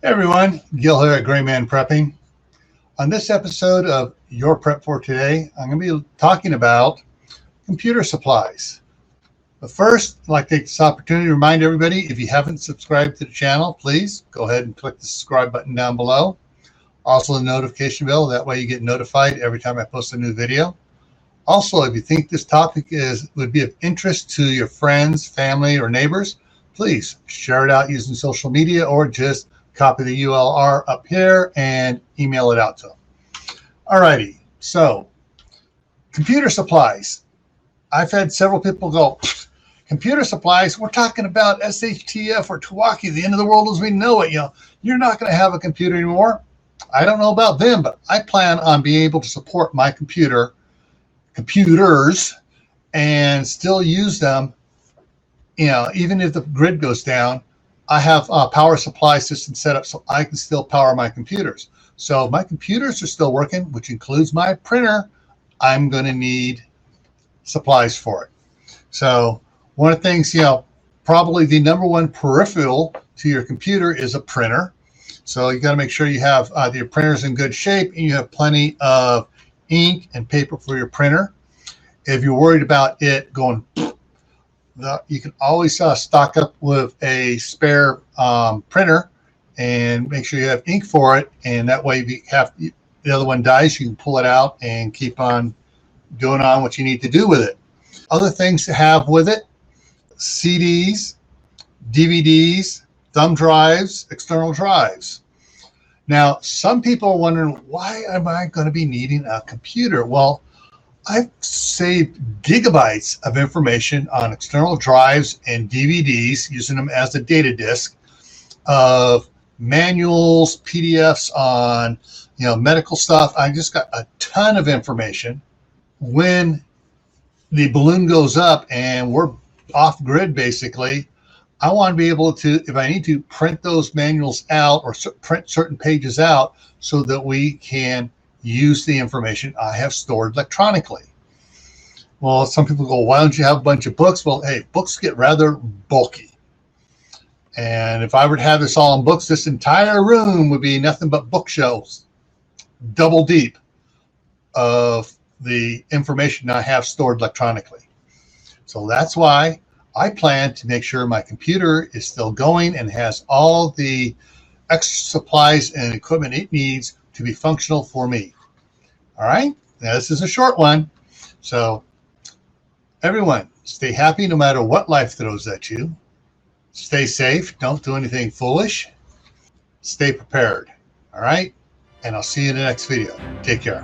Hey everyone, Gil here at GrayManPrepping. On this episode of Your Prep for Today, I'm going to be talking about computer supplies. But first, I'd like to take this opportunity to remind everybody, if you haven't subscribed to the channel, please go ahead and click the subscribe button down below. Also the notification bell, that way you get notified every time I post a new video. Also, if you think this topic would be of interest to your friends, family, or neighbors, please share it out using social media or just copy the URL up here and email it out to them. Alrighty, so computer supplies. I've had several people go, computer supplies, we're talking about SHTF or Tawaki, the end of the world as we know it. You're not going to have a computer anymore. I don't know about them, but I plan on being able to support my computers and still use them. Even if the grid goes down, I have a power supply system set up so I can still power my computers. So if my computers are still working, which includes my printer, I'm going to need supplies for it. So one of the things, probably the number one peripheral to your computer is a printer. So you got to make sure you have your printer's in good shape and you have plenty of ink and paper for your printer. If you're worried about it going, you can always stock up with a spare printer and make sure you have ink for it. And that way, if the other one dies, you can pull it out and keep on doing on what you need to do with it. Other things to have with it: CDs, DVDs, thumb drives, external drives. Now, some people are wondering, why am I going to be needing a computer? Well, I've saved gigabytes of information on external drives and DVDs, using them as a data disk, of manuals, PDFs on, medical stuff. I just got a ton of information. When the balloon goes up and we're off grid, basically, I want to be able to, if I need to, print those manuals out or print certain pages out so that we can use the information I have stored electronically. Well, some people go, why don't you have a bunch of books? Well, hey, books get rather bulky. And if I were to have this all in books, this entire room would be nothing but bookshelves, double deep, of the information I have stored electronically. So that's why I plan to make sure my computer is still going and has all the extra supplies and equipment it needs to be functional for me. All right, now this is a short one. So everyone, stay happy no matter what life throws at you. Stay safe. Don't do anything foolish. Stay prepared. All right, and I'll see you in the next video. Take care.